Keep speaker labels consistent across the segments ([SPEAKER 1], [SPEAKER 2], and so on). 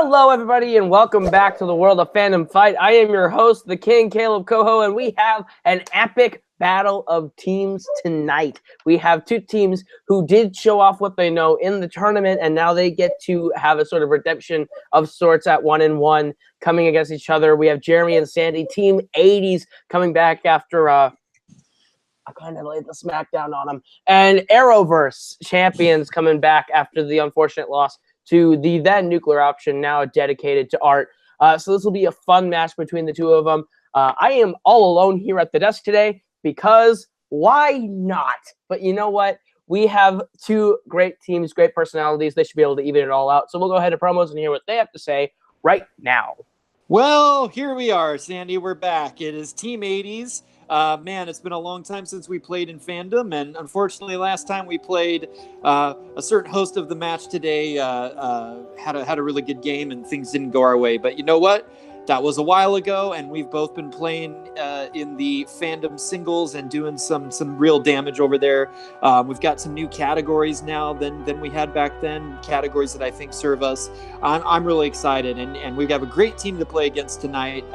[SPEAKER 1] Hello, everybody, and welcome back to the World of Fandom Fight. I am your host, the King, Caleb Coho, and we have an epic battle of teams tonight. We have two teams who did show off what they know in the tournament, and now they get to have a sort of redemption of sorts at 1-1 coming against each other. We have Jeremy and Sandy, Team 80s, coming back after I kind of laid the smackdown on them, and Arrowverse champions coming back after the unfortunate loss to the then Nuclear Option, now dedicated to art. So this will be a fun match between the two of them. I am all alone here at the desk today because why not? But you know what? We have two great teams, great personalities. They should be able to even it all out. So we'll go ahead to promos and hear what they have to say right now.
[SPEAKER 2] Well, here we are, Sandy. We're back. It is Team 80s. Man, it's been a long time since we played in Fandom, and unfortunately, last time we played, a certain host of the match today had a really good game, and things didn't go our way. But you know what? That was a while ago, and we've both been playing in the Fandom singles and doing some real damage over there. We've got some new categories now than we had back then, categories that I think serve us. I'm really excited, and we have a great team to play against tonight.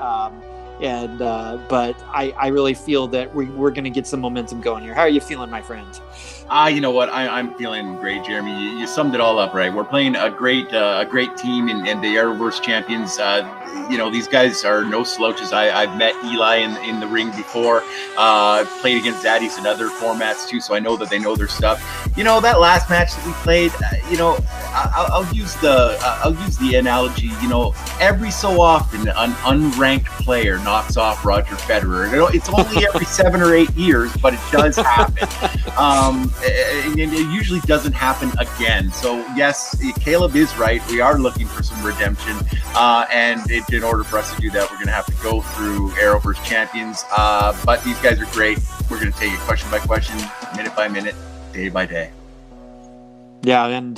[SPEAKER 2] But I really feel that we're going to get some momentum going here. How are you feeling, my friend?
[SPEAKER 3] You know what? I'm feeling great, Jeremy. You summed it all up right. We're playing a great team and the Arrowverse champions. These guys are no slouches. I've met Eli in the ring before. I've played against Zaddies in other formats too, so I know that they know their stuff. That last match that we played, I'll use the analogy. Every so often an unranked player knocks off Roger Federer. It's only every 7 or 8 years, but it does happen. And it usually doesn't happen again. So yes, Caleb is right. We are looking for some redemption, and in order for us to do that, we're going to have to go through Arrowverse champions. But these guys are great. We're going to take it question by question, minute by minute, day by day. Yeah,
[SPEAKER 2] and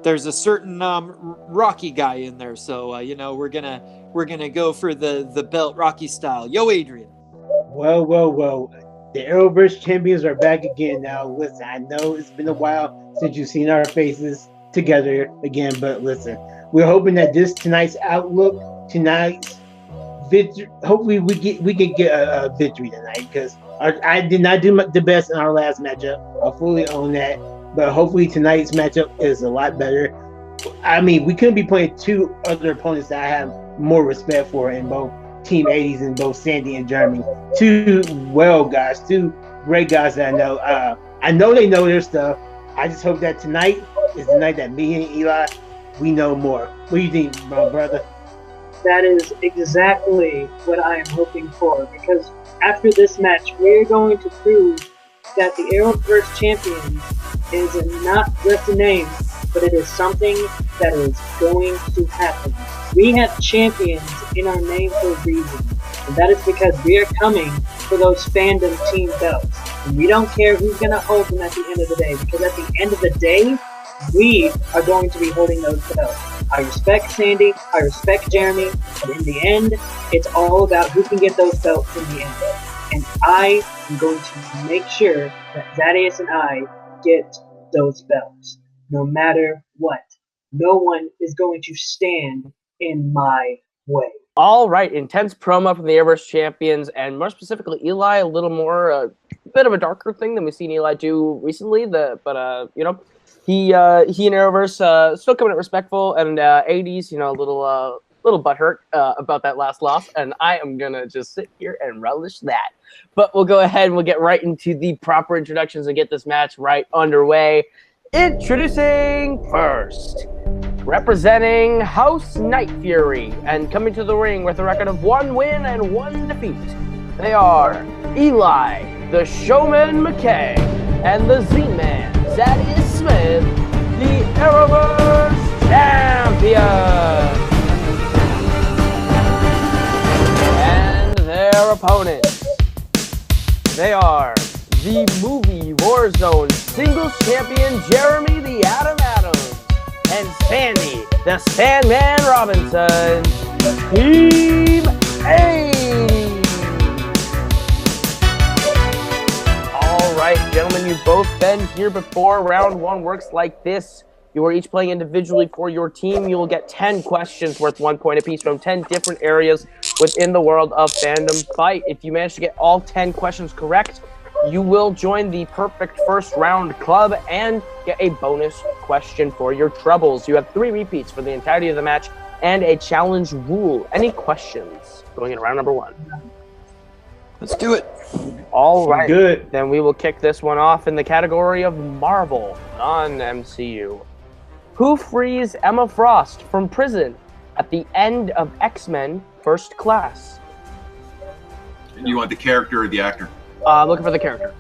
[SPEAKER 2] there's a certain Rocky guy in there, so we're gonna go for the belt Rocky style. Yo, Adrian.
[SPEAKER 4] Well. The Arrowverse champions are back again now. Listen, I know it's been a while since you've seen our faces together again, but listen, we're hoping that tonight's victory, hopefully we can get a victory tonight, because I did not do the best in our last matchup. I'll fully own that, but hopefully tonight's matchup is a lot better. I mean, we couldn't be playing two other opponents that I have more respect for in both Team 80s and both Sandy and Jeremy. Two great guys that I know. I know they know their stuff. I just hope that tonight is the night that me and Eli, we know more. What do you think, my brother?
[SPEAKER 5] That is exactly what I am hoping for, because after this match, we're going to prove that the Arrowverse champions is not just a name, but it is something that is going to happen. We have champions in our name for a reason, and that is because we are coming for those Fandom team belts. And we don't care who's going to hold them at the end of the day, because at the end of the day, we are going to be holding those belts. I respect Sandy, I respect Jeremy, but in the end, it's all about who can get those belts in the end. And I am going to make sure that Zaddies and I get those belts, no matter what. No one is going to stand in my way.
[SPEAKER 1] All right, intense promo from the Arrowverse champions, and more specifically, Eli, a little more, a bit of a darker thing than we've seen Eli do recently. He and Arrowverse still coming out respectful, and 80s, a little butthurt about that last loss, and I am gonna just sit here and relish that. But we'll go ahead and we'll get right into the proper introductions and get this match right underway. Introducing first, representing House Night Fury, and coming to the ring with a record of 1 win and 1 defeat, they are Eli, the Showman McKay, and the Z-Man, Zaddies Smith, the Arrowverse champion. And their opponents, they are the Movie Warzone Singles Champion, Jeremy the Atom Adams, and Sandy, the Sandman Robinson, Team 80. All right, gentlemen, you've both been here before. Round 1 works like this. You are each playing individually for your team. You will get 10 questions worth 1 point apiece from 10 different areas within the world of Fandom Fight. If you manage to get all 10 questions correct, you will join the Perfect First Round Club and get a bonus question for your troubles. You have 3 repeats for the entirety of the match and a challenge rule. Any questions going in round number 1?
[SPEAKER 2] Let's do it.
[SPEAKER 1] All right.
[SPEAKER 4] Good.
[SPEAKER 1] Then we will kick this one off in the category of Marvel, non-MCU. Who frees Emma Frost from prison at the end of X-Men First Class?
[SPEAKER 3] You want the character or the actor?
[SPEAKER 1] Looking for the character.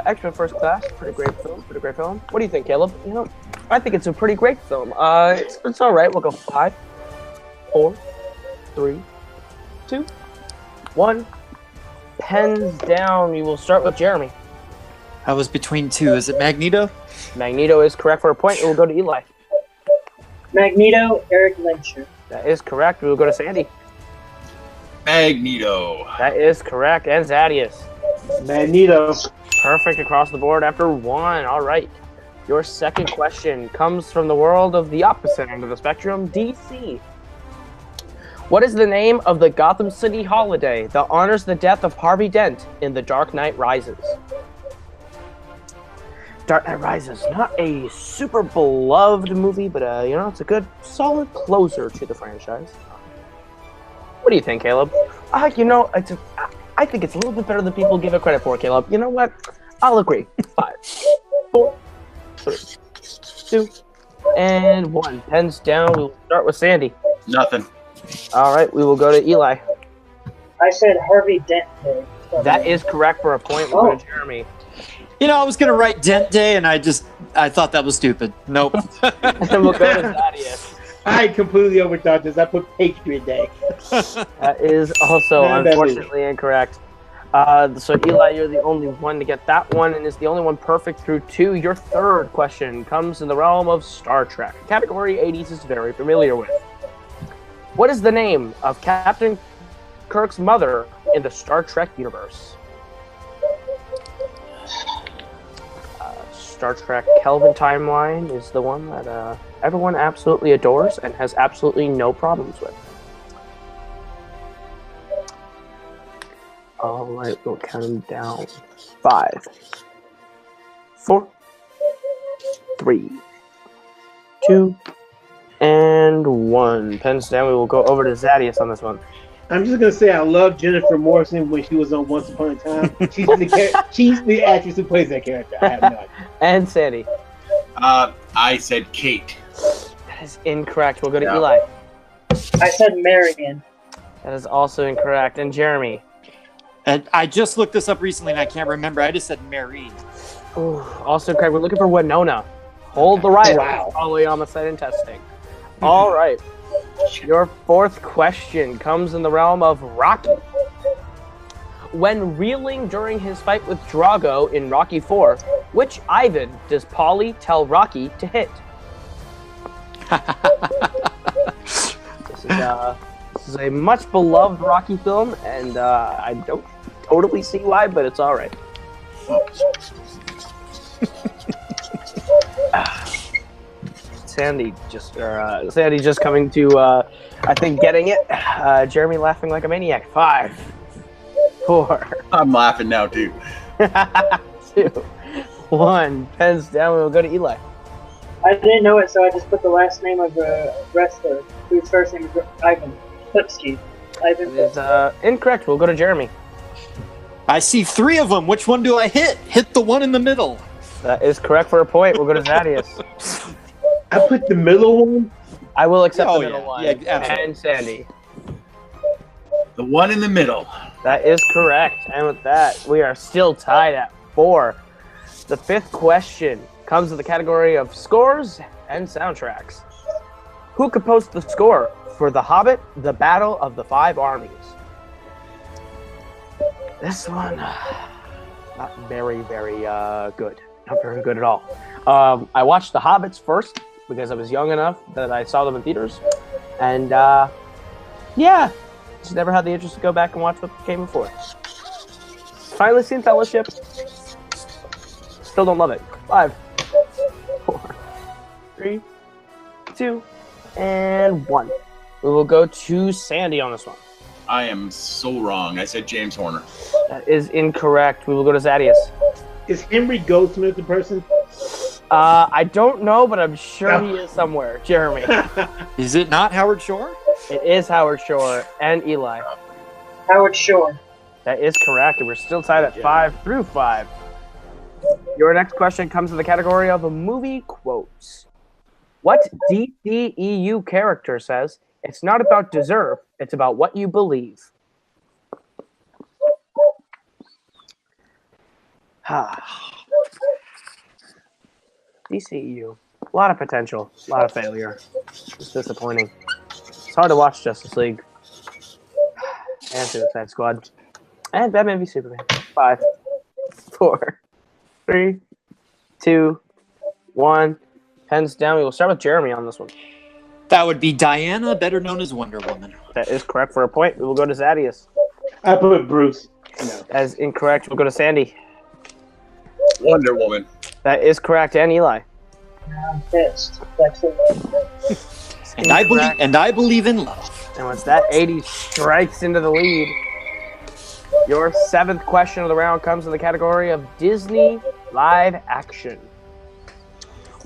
[SPEAKER 1] X-Men First Class, pretty great film. What do you think, Caleb? I think it's a pretty great film. It's all right. We'll go 5, 4, 3, 2, 1. Pens down. We will start with Jeremy.
[SPEAKER 2] I was between 2. Is it Magneto?
[SPEAKER 1] Magneto is correct for a point. We'll go to Eli.
[SPEAKER 5] Magneto, Eric Lyncher.
[SPEAKER 1] That is correct. We will go to Sandy.
[SPEAKER 3] Magneto.
[SPEAKER 1] That is correct. And Zadius.
[SPEAKER 4] Magneto.
[SPEAKER 1] Perfect across the board after 1. All right. Your second question comes from the world of the opposite end of the spectrum, DC. What is the name of the Gotham City holiday that honors the death of Harvey Dent in The Dark Knight Rises? Dark Knight Rises, not a super beloved movie, but it's a good, solid closer to the franchise. What do you think, Caleb? I think it's a little bit better than people give it credit for, Caleb. You know what? I'll agree. 5, 4, 3, 2, and 1. Pens down. We'll start with Sandy.
[SPEAKER 3] Nothing.
[SPEAKER 1] All right, we will go to Eli.
[SPEAKER 5] I said Harvey Dent Day.
[SPEAKER 1] That is correct for a point. We'll go to Jeremy.
[SPEAKER 2] I was going to write Dent Day, and I thought that was stupid. Nope.
[SPEAKER 1] And then we'll go to Thaddeus.
[SPEAKER 4] I completely overthought this. I put Patriot Day.
[SPEAKER 1] That is also unfortunately incorrect. So Eli, you're the only one to get that one, and is the only one perfect through 2. Your third question comes in the realm of Star Trek. Category 80s is very familiar with. What is the name of Captain Kirk's mother in the Star Trek universe? Star Trek Kelvin timeline is the one that everyone absolutely adores and has absolutely no problems with. All right, we'll count them down. 5, 4, 3, 2, and 1. Pens down. We will go over to Zadius on this one.
[SPEAKER 4] I'm just gonna say I love Jennifer Morrison when she was on Once Upon a Time. She's the actress who plays that character. I have no idea.
[SPEAKER 1] And Sandy.
[SPEAKER 3] I said Kate.
[SPEAKER 1] That is incorrect. We'll go to Eli.
[SPEAKER 5] I said Marion.
[SPEAKER 1] That is also incorrect. And Jeremy.
[SPEAKER 2] And I just looked this up recently, and I can't remember. I just said Mary.
[SPEAKER 1] Ooh, also correct. We're looking for Winona. Hold the right.
[SPEAKER 4] Wow.
[SPEAKER 1] Probably homicide and testing. All right. Your fourth question comes in the realm of Rocky. When reeling during his fight with Drago in Rocky IV, which Ivan does Paulie tell Rocky to hit? This is a much beloved Rocky film, and I don't totally see why, but it's all right. Sandy just coming to, I think, getting it. Jeremy laughing like a maniac. 5, 4.
[SPEAKER 3] I'm laughing now too.
[SPEAKER 1] 2, 1. Pens down. We'll go to Eli.
[SPEAKER 5] I didn't know it, so I just put the last name of a wrestler whose first name is Ivan Lipski. Ivan.
[SPEAKER 1] It is incorrect. We'll go to Jeremy.
[SPEAKER 2] I see 3 of them. Which one do I hit? Hit the one in the middle.
[SPEAKER 1] That is correct for a point. We'll go to Thaddeus.
[SPEAKER 4] I put the middle one.
[SPEAKER 1] I will accept
[SPEAKER 2] Oh,
[SPEAKER 1] the middle
[SPEAKER 2] yeah.
[SPEAKER 1] one.
[SPEAKER 2] Yeah, absolutely.
[SPEAKER 1] And Sandy.
[SPEAKER 3] The one in the middle.
[SPEAKER 1] That is correct. And with that, we are still tied at 4. The fifth question comes in the category of scores and soundtracks. Who composed the score for The Hobbit, The Battle of the Five Armies? This one, not very, very good. Not very good at all. I watched The Hobbits first because I was young enough that I saw them in theaters. And, yeah, just never had the interest to go back and watch what came before. Finally seen Fellowship. still don't love it. 5, 4, 3, 2, and 1. We will go to Sandy on this one.
[SPEAKER 3] I am so wrong. I said James Horner.
[SPEAKER 1] That is incorrect. We will go to Zadius.
[SPEAKER 4] Is Henry Goldsmith the person?
[SPEAKER 1] I don't know, but I'm sure he is somewhere. Jeremy.
[SPEAKER 2] Is it not Howard Shore?
[SPEAKER 1] It is Howard Shore and Eli.
[SPEAKER 5] Howard Shore.
[SPEAKER 1] That is correct, and we're still tied at 5 through 5. Your next question comes in the category of movie quotes. What DCEU character says, "It's not about deserve, it's about what you believe"? DCEU. A lot of potential, a lot of failure. It's disappointing. It's hard to watch Justice League. And Suicide Squad. And Batman v Superman. 5, 4, 3, 2, 1. Pens down. We will start with Jeremy on this one.
[SPEAKER 2] That would be Diana, better known as Wonder Woman.
[SPEAKER 1] That is correct for a point. We will go to Zadius.
[SPEAKER 4] I put Bruce. No.
[SPEAKER 1] That is incorrect. We'll go to Sandy.
[SPEAKER 3] Wonder Woman.
[SPEAKER 1] That is correct. And Eli.
[SPEAKER 5] I'm pissed. That's it.
[SPEAKER 2] And I believe in love.
[SPEAKER 1] And once that 80 strikes into the lead, your 7th question of the round comes in the category of Disney live action.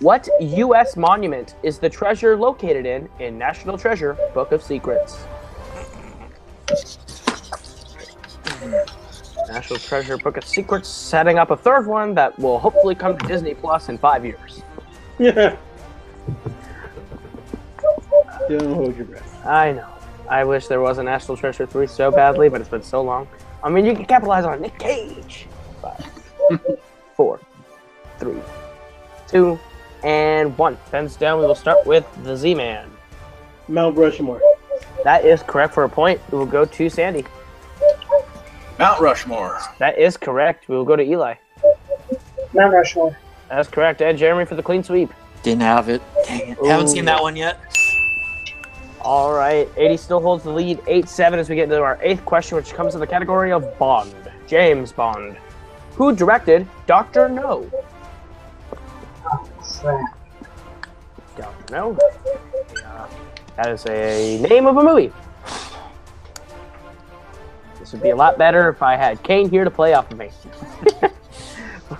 [SPEAKER 1] What U.S. monument is the treasure located in National Treasure Book of Secrets? National Treasure Book of Secrets, setting up a third one that will hopefully come to Disney Plus in 5 years.
[SPEAKER 4] Yeah. Don't hold your breath.
[SPEAKER 1] I know. I wish there was a National Treasure 3 so badly, but it's been so long. I mean, you can capitalize on Nick Cage. 5, 4, 3, 2, and 1. Pens down. We will start with the Z-Man.
[SPEAKER 4] Mount Rushmore.
[SPEAKER 1] That is correct for a point. We will go to Sandy.
[SPEAKER 3] Mount Rushmore.
[SPEAKER 1] That is correct. We will go to Eli.
[SPEAKER 5] Mount Rushmore.
[SPEAKER 1] That's correct. And Jeremy for the clean sweep.
[SPEAKER 2] Didn't have it. Dang it. Haven't seen that one yet.
[SPEAKER 1] All right. 80 still holds the lead. 8-7 as we get into our 8th question, which comes in the category of Bond. James Bond. Who directed Dr. No?
[SPEAKER 5] Oh, crap.
[SPEAKER 1] Dr. No. That is a name of a movie. This would be a lot better if I had Kane here to play off of me.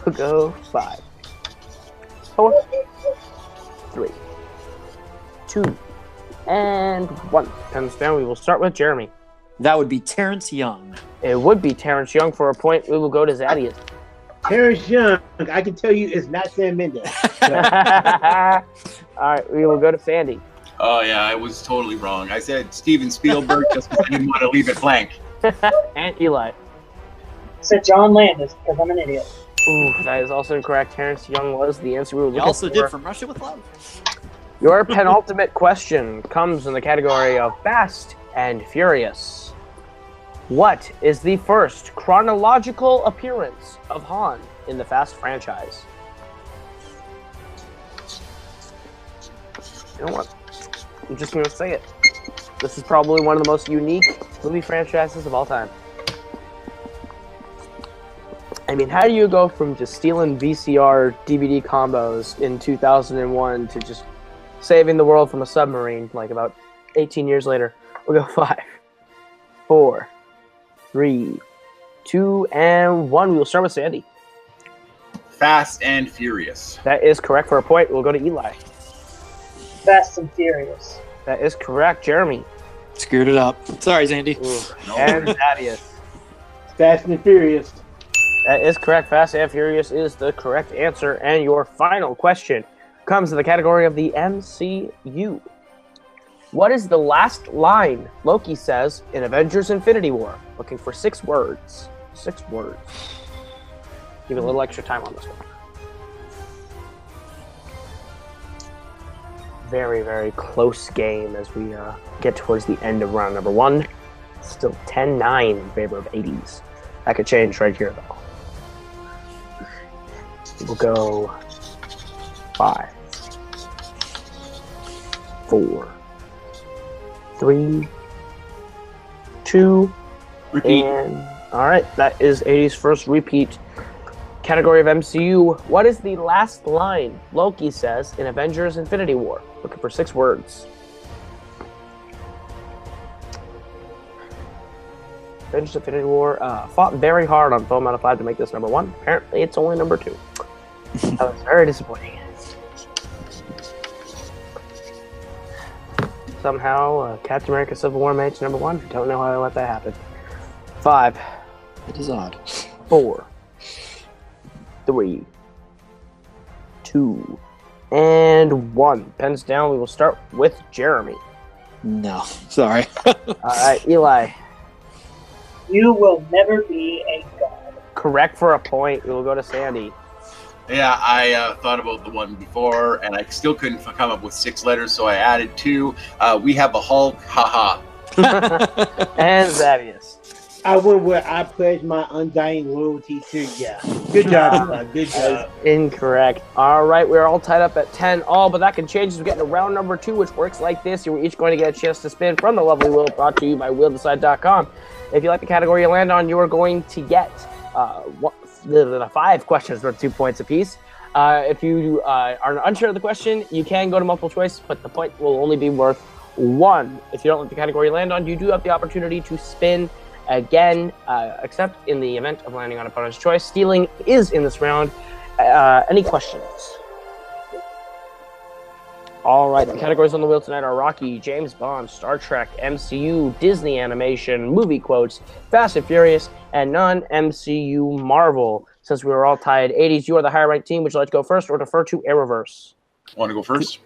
[SPEAKER 1] We'll go 5, 4, 3, 2, and 1. Pens down. We will start with Jeremy.
[SPEAKER 2] That would be Terrence Young.
[SPEAKER 1] It would be Terrence Young for a point. We will go to Zadius.
[SPEAKER 4] Terrence Young, I can tell you, is not Sam Mendes.
[SPEAKER 1] All right, we will go to Sandy.
[SPEAKER 3] Oh, yeah, I was totally wrong. I said Steven Spielberg just because I didn't want to leave it blank.
[SPEAKER 1] And Eli.
[SPEAKER 5] I said John Landis because I'm an idiot.
[SPEAKER 1] Ooh, that is also incorrect. Terrence Young was the answer we were
[SPEAKER 2] He
[SPEAKER 1] looking
[SPEAKER 2] also
[SPEAKER 1] for.
[SPEAKER 2] did From Russia with Love.
[SPEAKER 1] Your penultimate question comes in the category of Fast and Furious. What is the first chronological appearance of Han in the Fast franchise? You know what? I'm just going to say it. This is probably one of the most unique movie franchises of all time. I mean, how do you go from just stealing VCR DVD combos in 2001 to just saving the world from a submarine, like about 18 years later? We'll go 5, 4, 3, 2, and 1. We will start with Sandy.
[SPEAKER 3] Fast and Furious.
[SPEAKER 1] That is correct for a point. We'll go to Eli.
[SPEAKER 5] Fast and Furious.
[SPEAKER 1] That is correct. Jeremy.
[SPEAKER 2] Screwed it up. Sorry, Sandy.
[SPEAKER 3] No.
[SPEAKER 1] And Thaddeus.
[SPEAKER 4] Fast and Furious.
[SPEAKER 1] That is correct. Fast and Furious is the correct answer. And your final question comes in the category of the MCU. What is the last line Loki says in Avengers Infinity War? Looking for 6 words. 6 words. Give it a little extra time on this one. Very, very close game as we get towards the end of round number 1. Still 10-9 in favor of 80s. That could change right here, though. We'll go 5, 4, 3, 2,
[SPEAKER 3] Repeat.
[SPEAKER 1] and all right, that is 80's first repeat. Category of MCU. What is the last line Loki says in Avengers Infinity War? Looking for 6 words. Avengers Infinity War fought very hard on Foam out of 5 to make this number 1. Apparently, it's only number 2. That was very disappointing. Somehow, Captain America Civil War made it to number 1. Don't know how I let that happen. 5.
[SPEAKER 2] It is odd.
[SPEAKER 1] 4. 3. 2. And 1. Pens down. We will start with Jeremy.
[SPEAKER 2] No, sorry.
[SPEAKER 1] All right, Eli.
[SPEAKER 5] You will never be a god.
[SPEAKER 1] Correct for a point. We will go to Sandy.
[SPEAKER 3] Yeah, I thought about the one before, and I still couldn't come up with 6 letters, so I added 2. We have a Hulk, haha.
[SPEAKER 1] And Zadius.
[SPEAKER 4] I went where I pledge my undying loyalty to. Yeah, good job, Eli. Good job.
[SPEAKER 1] Incorrect. All right, we're all tied up at 10 all, but that can change as we get into round number 2, which works like this. You're each going to get a chance to spin from the lovely wheel brought to you by WheelDecide.com. If you like the category you land on, you are going to get 5 questions worth 2 points apiece. If you are unsure of the question, you can go to multiple choice, but the point will only be worth 1. If you don't like the category you land on, you do have the opportunity to spin again, except in the event of landing on opponent's choice. Stealing is in this round. Any questions? All right, the categories on the wheel tonight are Rocky, James Bond, Star Trek, MCU, Disney animation, movie quotes, Fast and Furious, and non-MCU Marvel. Since we were all tied 80s, you are the higher ranked team. Would you like to go first or defer to Arrowverse?
[SPEAKER 3] Want to go first?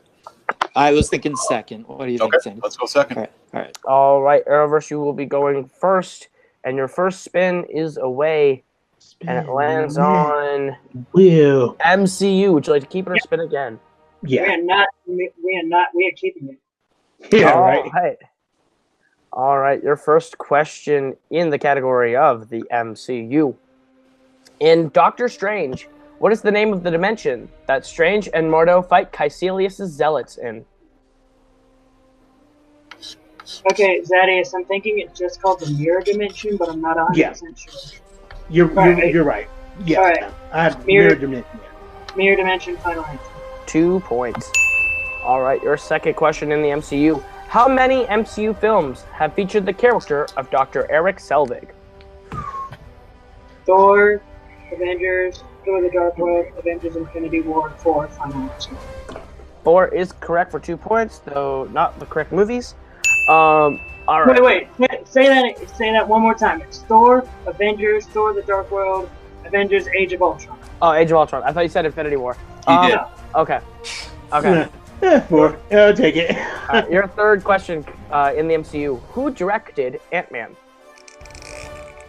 [SPEAKER 2] I was thinking second. What do you think, Sandy?
[SPEAKER 3] Let's go second.
[SPEAKER 2] All right.
[SPEAKER 1] All right, Arrowverse, you will be going first, and your first spin is away, and it lands on
[SPEAKER 4] Will.
[SPEAKER 1] MCU. Would you like to keep it or spin again?
[SPEAKER 4] Yeah.
[SPEAKER 5] We are keeping it.
[SPEAKER 4] Yeah,
[SPEAKER 1] All
[SPEAKER 4] right.
[SPEAKER 1] All right, your first question in the category of the MCU. In Doctor Strange, what is the name of the dimension that Strange and Mordo fight Caecilius' zealots in?
[SPEAKER 5] Okay, Zadius, I'm thinking it's just called the mirror dimension, but I'm not 100% sure.
[SPEAKER 4] You're right. Yeah.
[SPEAKER 5] All right.
[SPEAKER 4] I have mirror dimension.
[SPEAKER 5] Mirror dimension, final answer.
[SPEAKER 1] 2 points. All right, your second question in the MCU. How many MCU films have featured the character of Dr. Eric Selvig?
[SPEAKER 5] Thor, Avengers, Thor the Dark World, Avengers Infinity War, 4, final answer.
[SPEAKER 1] 4 is correct for 2 points, though not the correct movies. All right.
[SPEAKER 5] Wait. Say that one more time. It's Thor, Avengers, Thor the Dark World, Avengers Age of Ultron.
[SPEAKER 1] Oh, Age of Ultron. I thought you said Infinity War.
[SPEAKER 3] You did.
[SPEAKER 1] Okay.
[SPEAKER 4] Yeah, 4. I'll take it.
[SPEAKER 1] Your third question in the MCU. Who directed Ant-Man?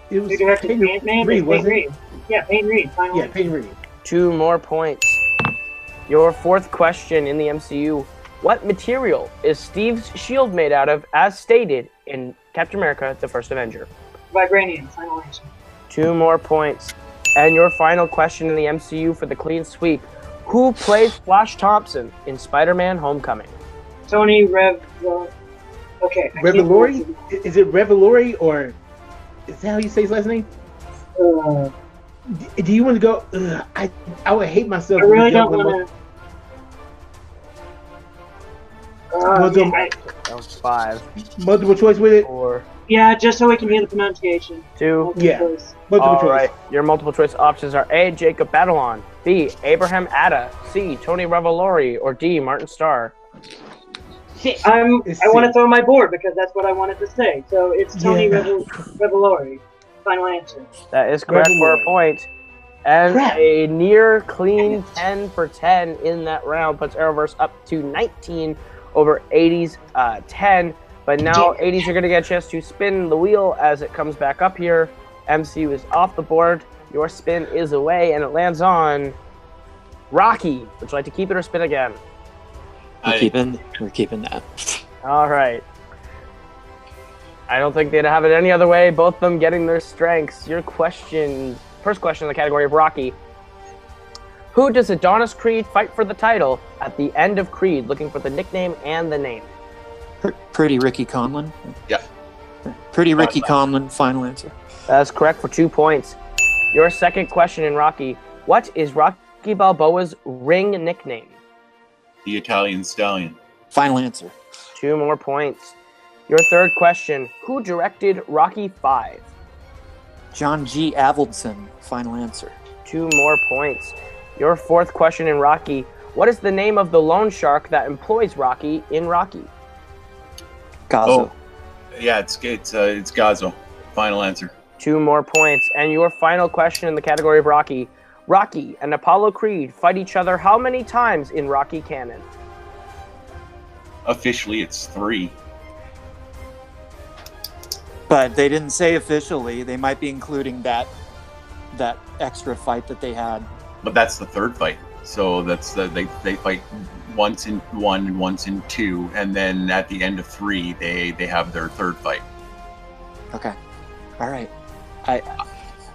[SPEAKER 4] It was
[SPEAKER 5] Who directed Ant-Man?
[SPEAKER 4] Reed, wasn't it?
[SPEAKER 5] Yeah, Peyton Reed. Final
[SPEAKER 4] Yeah,
[SPEAKER 5] answer.
[SPEAKER 4] Peyton Reed.
[SPEAKER 1] 2 more points. Your fourth question in the MCU. What material is Steve's shield made out of, as stated in Captain America, the First Avenger?
[SPEAKER 5] Vibranium. Final answer.
[SPEAKER 1] 2 more points. And your final question in the MCU for the clean sweep. Who plays Flash Thompson in Spider-Man Homecoming?
[SPEAKER 5] Tony Rev. Okay.
[SPEAKER 4] Revelori? Is it Revelori or is that how you say his last name? Do you want to go? I would hate myself.
[SPEAKER 5] I really don't want to.
[SPEAKER 1] That was 5.
[SPEAKER 4] Multiple choice with it?
[SPEAKER 1] 4.
[SPEAKER 5] Yeah, just so we can hear the pronunciation.
[SPEAKER 1] 2.
[SPEAKER 4] Yeah.
[SPEAKER 5] Choice.
[SPEAKER 4] Multiple
[SPEAKER 1] All
[SPEAKER 4] choice.
[SPEAKER 1] right. Your multiple choice options are A. Jacob Batalon, B. Abraham Atta, C. Tony Revolori, or D. Martin Starr.
[SPEAKER 5] I want to throw my board because that's what I wanted to say. So it's Tony Revolori. Final answer.
[SPEAKER 1] That is correct for a point. And
[SPEAKER 4] Crap.
[SPEAKER 1] a near clean 10 for 10 in that round puts Arrowverse up to 19 over 80's 10. But now 80's are going to get a chance to spin the wheel as it comes back up here. MCU is off the board. Your spin is away, and it lands on Rocky. Would you like to keep it or spin again?
[SPEAKER 2] We're keeping that.
[SPEAKER 1] All right. I don't think they'd have it any other way. Both of them getting their strengths. Your question, first question in the category of Rocky. Who does Adonis Creed fight for the title at the end of Creed, looking for the nickname and the name?
[SPEAKER 2] Pretty Ricky Conlon.
[SPEAKER 3] Yeah.
[SPEAKER 2] Pretty Ricky Conlon. Final answer.
[SPEAKER 1] That's correct for 2 points. Your second question in Rocky. What is Rocky Balboa's ring nickname?
[SPEAKER 3] The Italian Stallion.
[SPEAKER 2] Final answer.
[SPEAKER 1] 2 more points. Your third question. Who directed Rocky 5?
[SPEAKER 2] John G. Avildsen. Final answer.
[SPEAKER 1] 2 more points. Your fourth question in Rocky. What is the name of the loan shark that employs Rocky in Rocky?
[SPEAKER 2] Gazzo.
[SPEAKER 3] Oh, yeah, it's Gazzo. Final answer.
[SPEAKER 1] 2 more points. And your final question in the category of Rocky. Rocky and Apollo Creed fight each other how many times in Rocky canon?
[SPEAKER 3] Officially, it's 3.
[SPEAKER 2] But they didn't say officially. They might be including that extra fight that they had.
[SPEAKER 3] But that's the third fight. So that's they fight once in 1 and once in 2, and then at the end of 3, they have their third fight.
[SPEAKER 2] Okay. All right.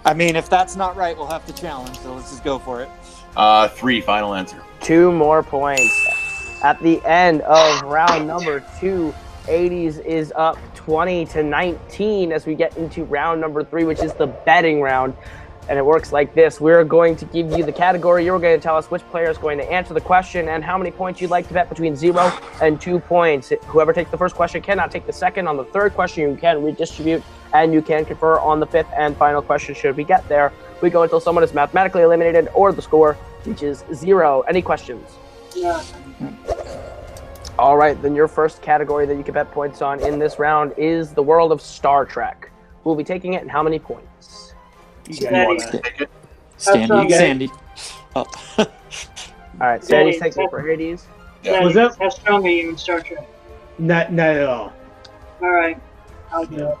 [SPEAKER 2] I mean, if that's not right, we'll have to challenge. So let's just go for it.
[SPEAKER 3] 3. Final answer.
[SPEAKER 1] 2 more points. At the end of round number 2, 80s is up 20-19 as we get into round number 3, which is the betting round. And it works like this. We're going to give you the category. You're going to tell us which player is going to answer the question and how many points you'd like to bet between 0 and 2 points. Whoever takes the first question cannot take the second. On the third question, you can redistribute, and you can confer on the fifth and final question should we get there. We go until someone is mathematically eliminated or the score reaches 0. Any questions?
[SPEAKER 5] Yeah.
[SPEAKER 1] All right, then your first category that you can bet points on in this round is the world of Star Trek. We'll be taking it in how many points?
[SPEAKER 3] You want to take it?
[SPEAKER 2] Sandy. Oh.
[SPEAKER 1] All right, Sandy's taking it for Hades.
[SPEAKER 3] Yeah.
[SPEAKER 4] What's up?
[SPEAKER 5] How strong are you in Star Trek?
[SPEAKER 4] Not at all.
[SPEAKER 5] All right, I'll do it.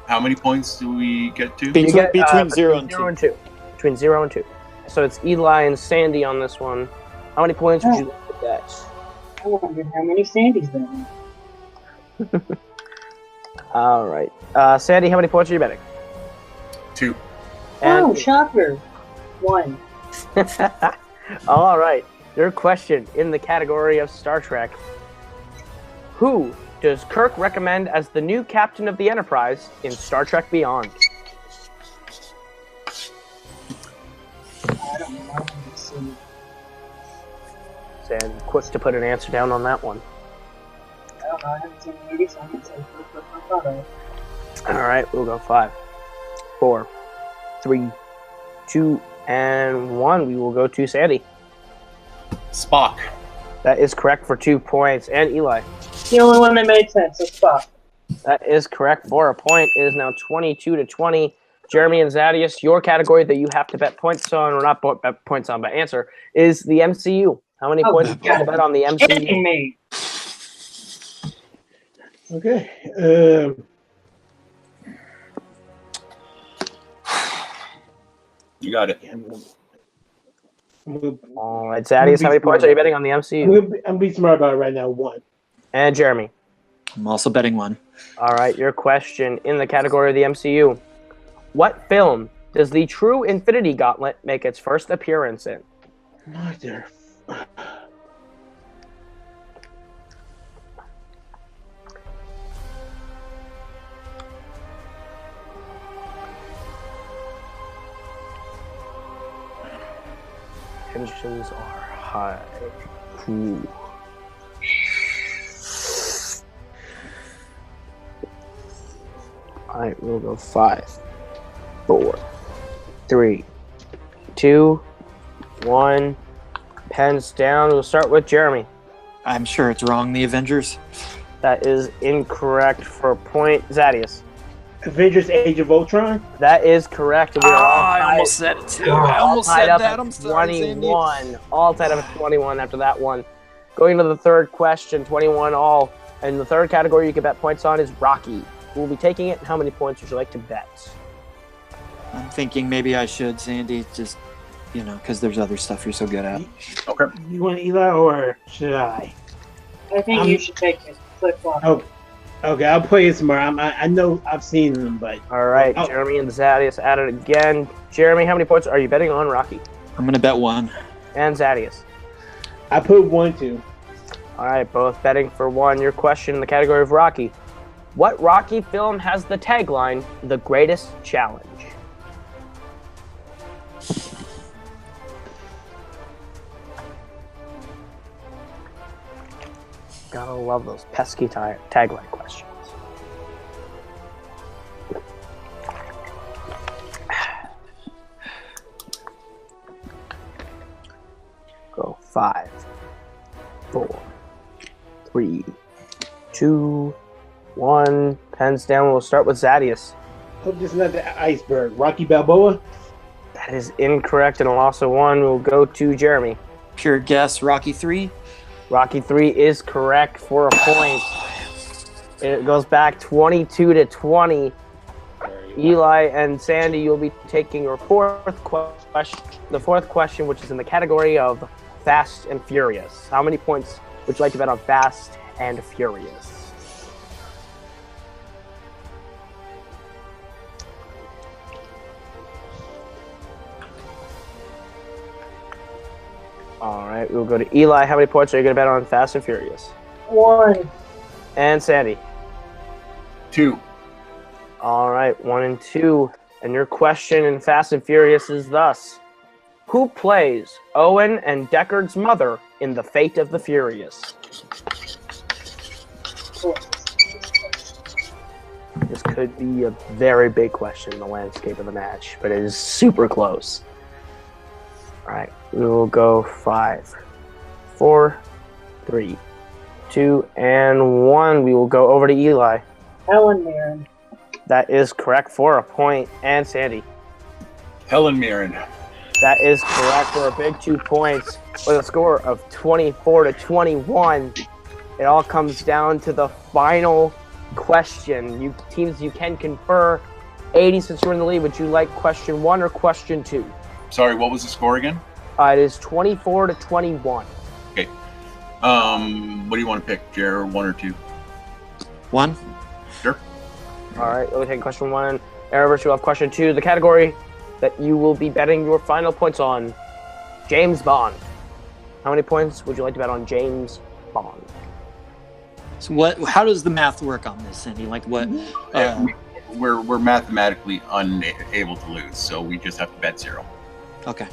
[SPEAKER 3] How many points do we get to?
[SPEAKER 1] You get,
[SPEAKER 2] between 0 and 2.
[SPEAKER 1] Between 0 and 2. So it's Eli and Sandy on this one. How many points would you like to bet?
[SPEAKER 5] I wonder how many Sandys there are.
[SPEAKER 1] All right. Sandy, how many points are you betting?
[SPEAKER 3] 2.
[SPEAKER 5] Oh, shocker. 1.
[SPEAKER 1] All right. Your question in the category of Star Trek. Who does Kirk recommend as the new captain of the Enterprise in Star Trek Beyond?
[SPEAKER 5] I don't know. Let's see.
[SPEAKER 1] Sandy, quick to put an answer down on that one.
[SPEAKER 5] I don't know. I haven't seen the movie, so I can say what I thought of.
[SPEAKER 1] All right. We'll go 5, 4, 3, 2, and 1. We will go to Sandy.
[SPEAKER 3] Spock.
[SPEAKER 1] That is correct for 2 points. And Eli.
[SPEAKER 5] The only one that made sense is Spock.
[SPEAKER 1] That is correct for a point. It is now 22-20. Jeremy and Zadius, your category that you have to bet points on, or not bet points on, but answer, is the MCU. How many points do you have to bet on the MCU?
[SPEAKER 5] Kidding me.
[SPEAKER 4] Okay.
[SPEAKER 3] You got it.
[SPEAKER 1] All right, Zadius, how many points are you betting on the MCU?
[SPEAKER 4] I'm being smart about it right now. 1.
[SPEAKER 1] And Jeremy.
[SPEAKER 2] I'm also betting 1.
[SPEAKER 1] All right, your question in the category of the MCU. What film does the True Infinity Gauntlet make its first appearance in?
[SPEAKER 4] Mother.
[SPEAKER 1] Tensions are high. Ooh. All right, we'll go 5, 4, 3, 2, 1. Pens down. We'll start with Jeremy.
[SPEAKER 2] I'm sure it's wrong. The Avengers.
[SPEAKER 1] That is incorrect for a point. Zadius.
[SPEAKER 4] Avengers: Age of Ultron.
[SPEAKER 1] That is correct. We are all
[SPEAKER 2] I
[SPEAKER 1] tied-
[SPEAKER 2] almost said it too.
[SPEAKER 1] we are
[SPEAKER 2] I
[SPEAKER 1] all
[SPEAKER 2] almost
[SPEAKER 1] tied
[SPEAKER 2] said
[SPEAKER 1] up
[SPEAKER 2] that.
[SPEAKER 1] at
[SPEAKER 2] I'm sorry, Sandy.
[SPEAKER 1] 21. All tied up at 21 after that one. Going to the third question, 21 all. And the third category you can bet points on is Rocky. We'll be taking it. How many points would you like to bet?
[SPEAKER 2] I'm thinking maybe I should, Sandy, just, because there's other stuff you're so good at.
[SPEAKER 3] Okay.
[SPEAKER 4] You want Eli or should I?
[SPEAKER 5] I think you should take it. Flip-flop.
[SPEAKER 4] Oh, okay. I'll play it tomorrow. I know I've seen them, but
[SPEAKER 1] All right,
[SPEAKER 4] Oh.
[SPEAKER 1] Jeremy and Zadius at it again. Jeremy, how many points are you betting on Rocky?
[SPEAKER 2] I'm going to bet 1.
[SPEAKER 1] And Zadius.
[SPEAKER 4] I put 1, 2.
[SPEAKER 1] All right, both betting for 1. Your question in the category of Rocky. What Rocky film has the tagline, "The Greatest Challenge"? Gotta love those pesky tagline questions. Go 5, 4, 3, 2, 1. Pens down. We'll start with Zadius.
[SPEAKER 4] Hope this is not the iceberg. Rocky Balboa?
[SPEAKER 1] That is incorrect, and also 1 will go to Jeremy.
[SPEAKER 2] Pure guess, Rocky 3.
[SPEAKER 1] Rocky 3 is correct for a point. It goes back 22-20. Eli and Sandy, you'll be taking your fourth question. The fourth question, which is in the category of Fast and Furious. How many points would you like to bet on Fast and Furious? All right, we'll go to Eli. How many points are you going to bet on Fast and Furious?
[SPEAKER 5] 1.
[SPEAKER 1] And Sandy?
[SPEAKER 3] 2.
[SPEAKER 1] All right, 1 and 2. And your question in Fast and Furious is thus: who plays Owen and Deckard's mother in The Fate of the Furious? This could be a very big question in the landscape of the match, but it is super close. All right, we will go 5, 4, 3, 2, and 1. We will go over to Eli.
[SPEAKER 5] Helen Mirren.
[SPEAKER 1] That is correct for a point. And Sandy.
[SPEAKER 3] Helen Mirren.
[SPEAKER 1] That is correct for a big 2 points with a score of 24-21. It all comes down to the final question. You teams, you can confer. 80, since you're in the lead, would you like question 1 or question 2?
[SPEAKER 3] Sorry, what was the score again?
[SPEAKER 1] It is 24-21.
[SPEAKER 3] Okay. What do you want to pick, Jared? 1 or 2?
[SPEAKER 2] 1.
[SPEAKER 3] Sure.
[SPEAKER 1] All right, we'll take question 1. Arrowverse, you'll have question 2. The category that you will be betting your final points on: James Bond. How many points would you like to bet on James Bond?
[SPEAKER 2] So what? How does the math work on this, Cindy? Like what?
[SPEAKER 3] We're mathematically unable to lose, so we just have to bet 0.
[SPEAKER 2] Okay.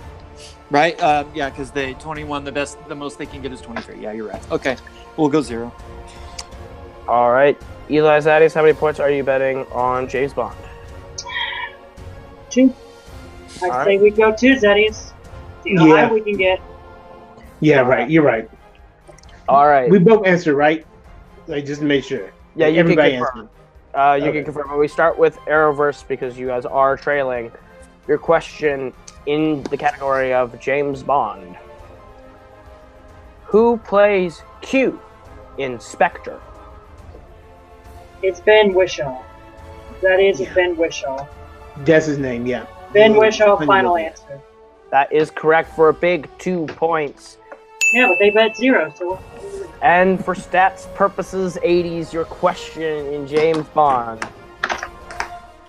[SPEAKER 2] Right? Yeah, because they 21. The most they can get is 23. Yeah, you're right. Okay, we'll go 0.
[SPEAKER 1] All right, Eli Zadius, how many points are you betting on James Bond?
[SPEAKER 5] 2. I say we go 2, Zeddies. See how high we can get.
[SPEAKER 4] Yeah, right. You're right.
[SPEAKER 1] All right.
[SPEAKER 4] We both answered, right? Like, just to make sure.
[SPEAKER 1] Yeah, you
[SPEAKER 4] Everybody
[SPEAKER 1] can confirm.
[SPEAKER 4] answered.
[SPEAKER 1] You can confirm. But we start with Arrowverse because you guys are trailing. Your question in the category of James Bond: who plays Q in Spectre?
[SPEAKER 5] It's Ben Whishaw. That is Ben Whishaw.
[SPEAKER 4] That's his name, yeah.
[SPEAKER 5] Ben Whishaw, final answer.
[SPEAKER 1] That is correct for a big 2 points.
[SPEAKER 5] Yeah, but they bet 0, so...
[SPEAKER 1] And for stats purposes, 80s, your question in James Bond: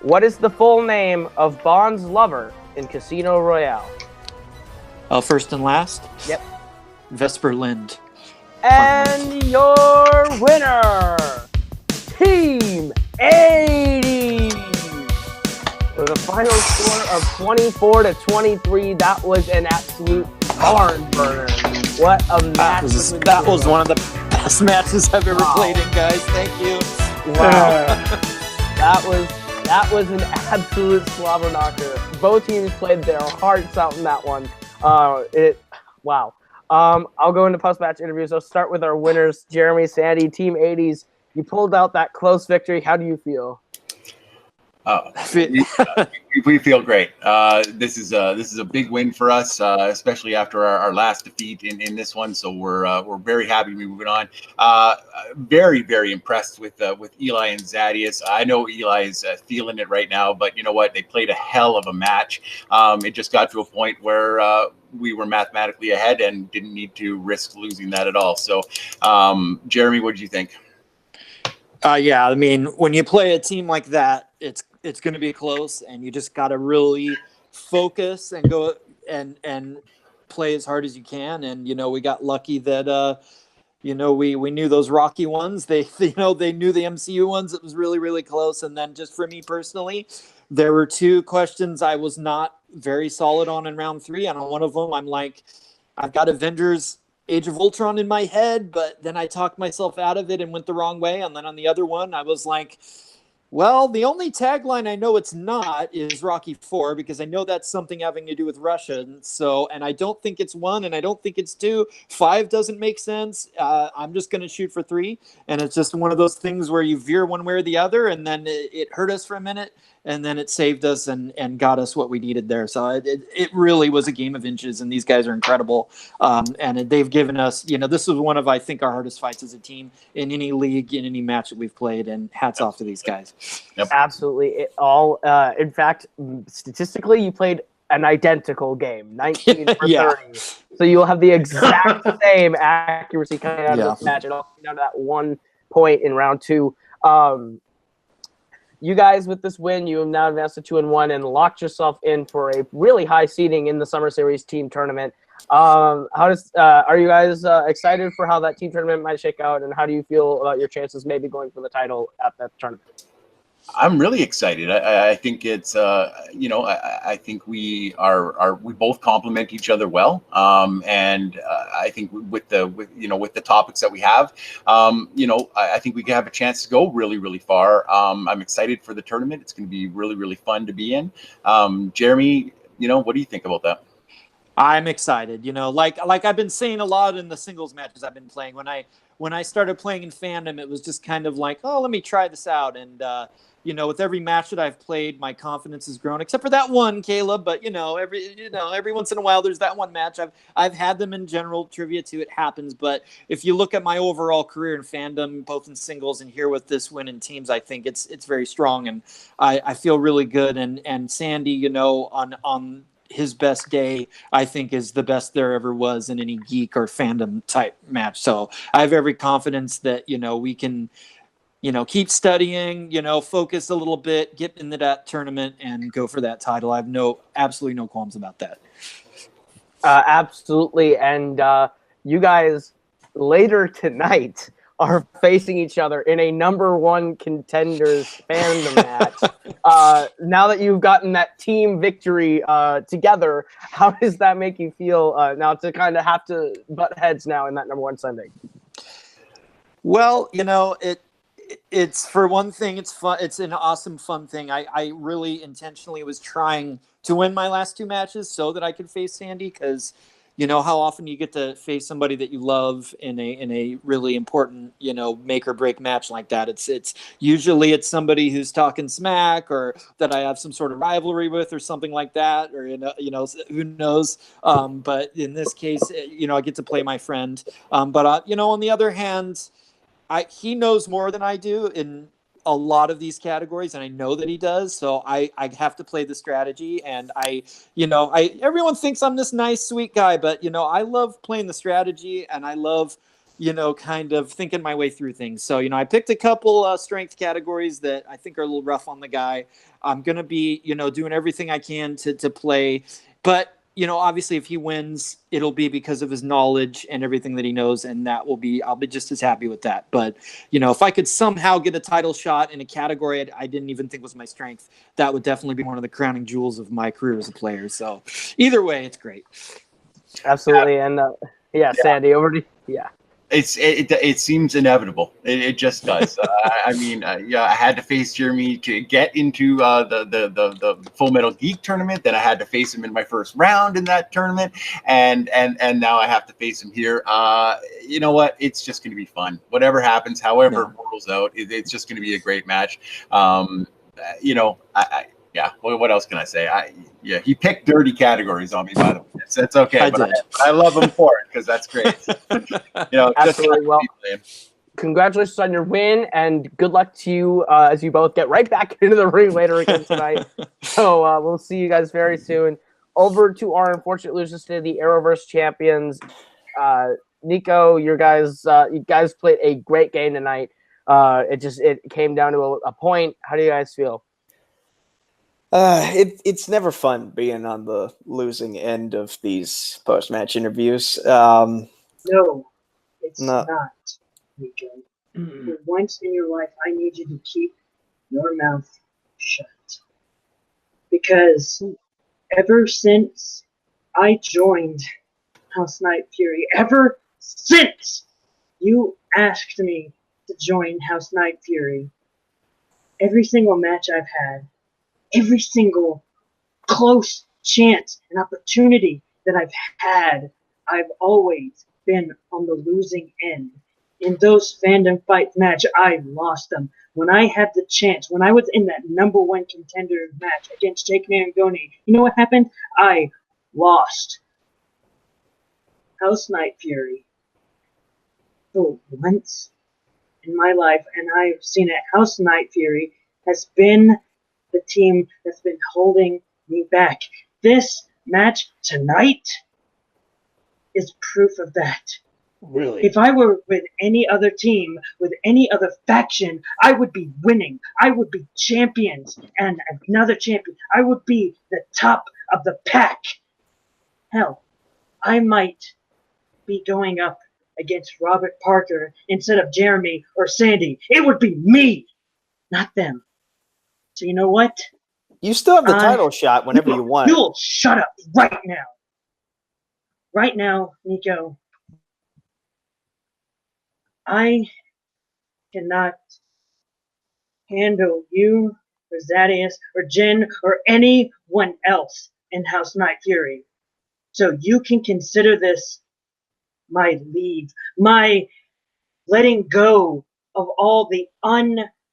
[SPEAKER 1] what is the full name of Bond's lover in Casino Royale?
[SPEAKER 2] First and last?
[SPEAKER 1] Yep.
[SPEAKER 2] Vesper Lind.
[SPEAKER 1] And your winner, Team 80! With a final score of 24-23, that was an absolute barn burner. What a match.
[SPEAKER 2] That was one of the best matches I've ever played in, guys. Thank you.
[SPEAKER 1] Wow. That was an absolute slobber knocker. Both teams played their hearts out in that one. Wow. I'll go into post-match interviews. I'll start with our winners, Jeremy, Sandy, Team 80s. You pulled out that close victory. How do you feel?
[SPEAKER 3] We feel great. This is a big win for us, especially after our last defeat in this one. So we're very happy to be moving on. Very, very impressed with Eli and Zadius. I know Eli is feeling it right now, but you know what? They played a hell of a match. It just got to a point where we were mathematically ahead and didn't need to risk losing that at all. So, Jeremy, what did you think?
[SPEAKER 2] Yeah, I mean, when you play a team like that, it's going to be close, and you just got to really focus and go and play as hard as you can. And we got lucky that we knew those Rocky ones. They they knew the MCU ones. It was really, really close. And then just for me personally, there were 2 questions I was not very solid on in round 3, and on one of them, I'm like, I've got Avengers Age of Ultron in my head, but then I talked myself out of it and went the wrong way. And then on the other one, I was like, well, the only tagline I know it's not is Rocky 4, because I know that's something having to do with Russia. And I don't think it's 1, and I don't think it's 2. 5 doesn't make sense. I'm just going to shoot for 3. And it's just one of those things where you veer one way or the other, and then it hurt us for a minute, and then it saved us and got us what we needed there. So it really was a game of inches, and these guys are incredible. And they've given us, this was one of, I think, our hardest fights as a team in any league, in any match that we've played, and hats off to these guys.
[SPEAKER 3] Yep.
[SPEAKER 1] Absolutely. In fact, statistically, you played an identical game, 19 for 30. So you'll have the exact same accuracy coming out of this match. It all came down to that 1 point in round 2. You guys, with this win, you have now advanced to 2-1 and locked yourself in for a really high seeding in the Summer Series team tournament. Are you guys excited for how that team tournament might shake out, and how do you feel about your chances maybe going for the title at that tournament?
[SPEAKER 3] I'm really excited. I think it's, I think we both complement each other well. And I think with the topics that we have, I think we can have a chance to go really, really far. I'm excited for the tournament. It's going to be really, really fun to be in. Jeremy, what do you think about that?
[SPEAKER 2] I'm excited. Like I've been saying a lot in the singles matches I've been playing. When I started playing in Fandom, it was just kind of like, oh, let me try this out. And with every match that I've played, my confidence has grown, except for that one, Caleb. But every once in a while, there's that one match. I've had them in general trivia too. It happens. But if you look at my overall career in Fandom, both in singles and here with this win in teams, I think it's very strong, and I feel really good. And Sandy, on his best day, I think, is the best there ever was in any geek or Fandom type match. So I have every confidence that, we can, keep studying, focus a little bit, get into that tournament and go for that title. I have absolutely no qualms about that.
[SPEAKER 1] Absolutely. And you guys later tonight are facing each other in a number 1 contenders Fandom match. Now that you've gotten that team victory together, how does that make you feel now to kind of have to butt heads now in that number 1 Sunday?
[SPEAKER 2] Well, it's, for one thing, it's fun. It's an awesome, fun thing. I really intentionally was trying to win my last 2 matches so that I could face Sandy, because how often you get to face somebody that you love in a really important, make or break match like that. It's usually somebody who's talking smack, or that I have some sort of rivalry with, or something like that, or who knows. But in this case, I get to play my friend. But on the other hand, he knows more than I do in a lot of these categories, and I know that he does. So I have to play the strategy, and everyone thinks I'm this nice, sweet guy, but I love playing the strategy, and I love, kind of thinking my way through things. So, I picked a couple strength categories that I think are a little rough on the guy. I'm going to be, doing everything I can to play, but obviously if he wins, it'll be because of his knowledge and everything that he knows. And I'll be just as happy with that. But, if I could somehow get a title shot in a category I didn't even think was my strength, that would definitely be one of the crowning jewels of my career as a player. So either way, it's great.
[SPEAKER 1] Absolutely. And Sandy, over to you. Yeah.
[SPEAKER 3] It seems inevitable. It just does. I had to face Jeremy to get into the Full Metal Geek tournament. Then I had to face him in my first round in that tournament, and now I have to face him here. You know what? It's just going to be fun. Whatever happens, however it rolls out, it's just going to be a great match. What else can I say? He picked dirty categories on me, by the way. That's okay. I love him for it, because that's great.
[SPEAKER 1] Absolutely. Well, congratulations on your win, and good luck to you as you both get right back into the ring later again tonight. So we'll see you guys very soon. Over to our unfortunate losers today, the Arrowverse champions. Nico, you guys played a great game tonight. It came down to a point. How do you guys feel?
[SPEAKER 6] It's never fun being on the losing end of these post-match interviews. No,
[SPEAKER 5] it's not, Nico. For once in your life, I need you to keep your mouth shut. Because ever since I joined House Knight Fury, ever since you asked me to join House Night Fury, every single match I've had, every single close chance and opportunity that I've had, I've always been on the losing end. In those fandom fight match, I lost them. When I had the chance, when I was in that #1 contender match against Jake Marangoni, you know what happened? I lost. House Night Fury. For once in my life, and I've seen it, House Night Fury has been the team that's been holding me back. This match tonight is proof of that.
[SPEAKER 4] Really?
[SPEAKER 5] If I were with any other team, with any other faction, I would be winning. I would be champions and another champion. I would be the top of the pack. Hell, I might be going up against Robert Parker instead of Jeremy or Sandy. It would be me, not them. So you know what?
[SPEAKER 6] You still have the title shot whenever you want.
[SPEAKER 5] You'll shut up right now. Right now, Nico, I cannot handle you or Zadius or Jen or anyone else in House Night Fury. So you can consider this my leave, my letting go of all the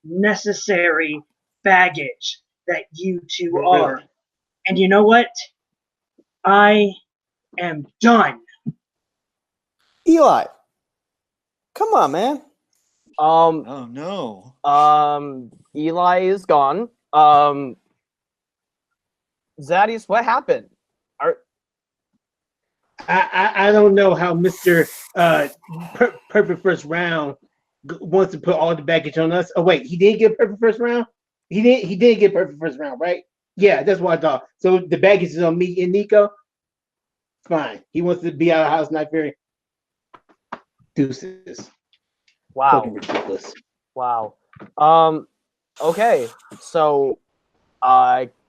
[SPEAKER 5] unnecessary baggage that you two are. And you know what? I am done.
[SPEAKER 6] Eli, come on, man.
[SPEAKER 2] Oh no.
[SPEAKER 1] Eli is gone. Zadius, what happened?
[SPEAKER 4] I don't know how Mr. Perfect First Round wants to put all the baggage on us. Oh wait, he did get perfect first round. He did get perfect first round, right? Yeah, that's what I thought. So the baggage is on me and Nico. Fine. He wants to be out of House Night Fury. Deuces.
[SPEAKER 1] Wow.
[SPEAKER 4] Fucking ridiculous.
[SPEAKER 1] Wow. Okay. So,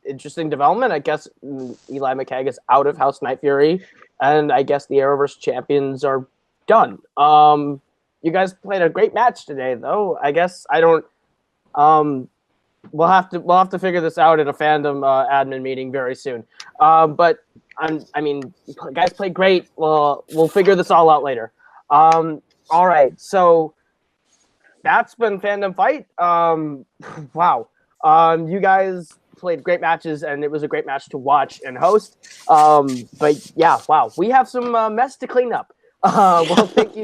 [SPEAKER 1] interesting development. I guess Eli McKag is out of House Night Fury, and I guess the Arrowverse champions are done. You guys played a great match today, though. I guess I don't. We'll have to figure this out in a fandom admin meeting very soon. But I mean, guys played great. We'll figure this all out later. All right. So that's been Fandom Fight. Wow. You guys played great matches, and it was a great match to watch and host. But yeah, wow. We have some mess to clean up. Well, thank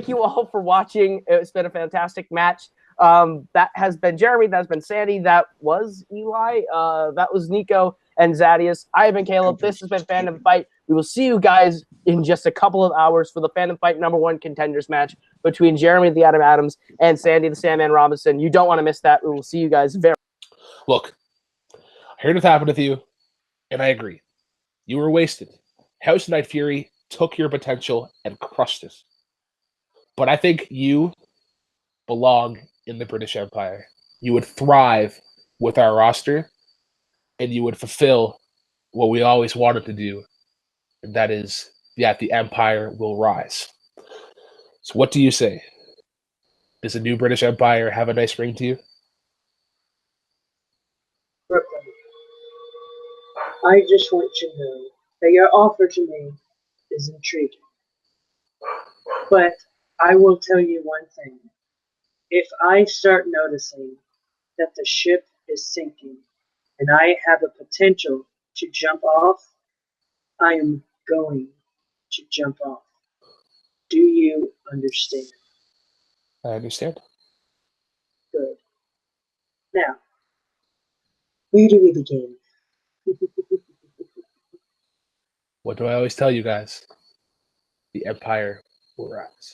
[SPEAKER 1] you all for watching. It's been a fantastic match. That has been Jeremy. That's been Sandy. That was Eli. That was Nico and Zadius. I have been Caleb. This has been Fandom Fight. We will see you guys in just a couple of hours for the Fandom Fight #1 contenders match between Jeremy the Adam Adams and Sandy the Sandman Robinson. You don't want to miss that. We will see you guys very.
[SPEAKER 7] Look, I heard what happened with you, and I agree. You were wasted. House of Night Fury took your potential and crushed it. But I think you belong in the British Empire. You would thrive with our roster, and you would fulfill what we always wanted to do, and that is that the Empire will rise. So what do you say? Does the new British Empire have a nice ring to you?
[SPEAKER 5] Brooklyn, I just want you to know that your offer to me is intriguing. But I will tell you one thing. If I start noticing that the ship is sinking and I have a potential to jump off, I am going to jump off. Do you understand?
[SPEAKER 7] I understand.
[SPEAKER 5] Good. Now, where do we begin?
[SPEAKER 7] What do I always tell you guys? The Empire will rise.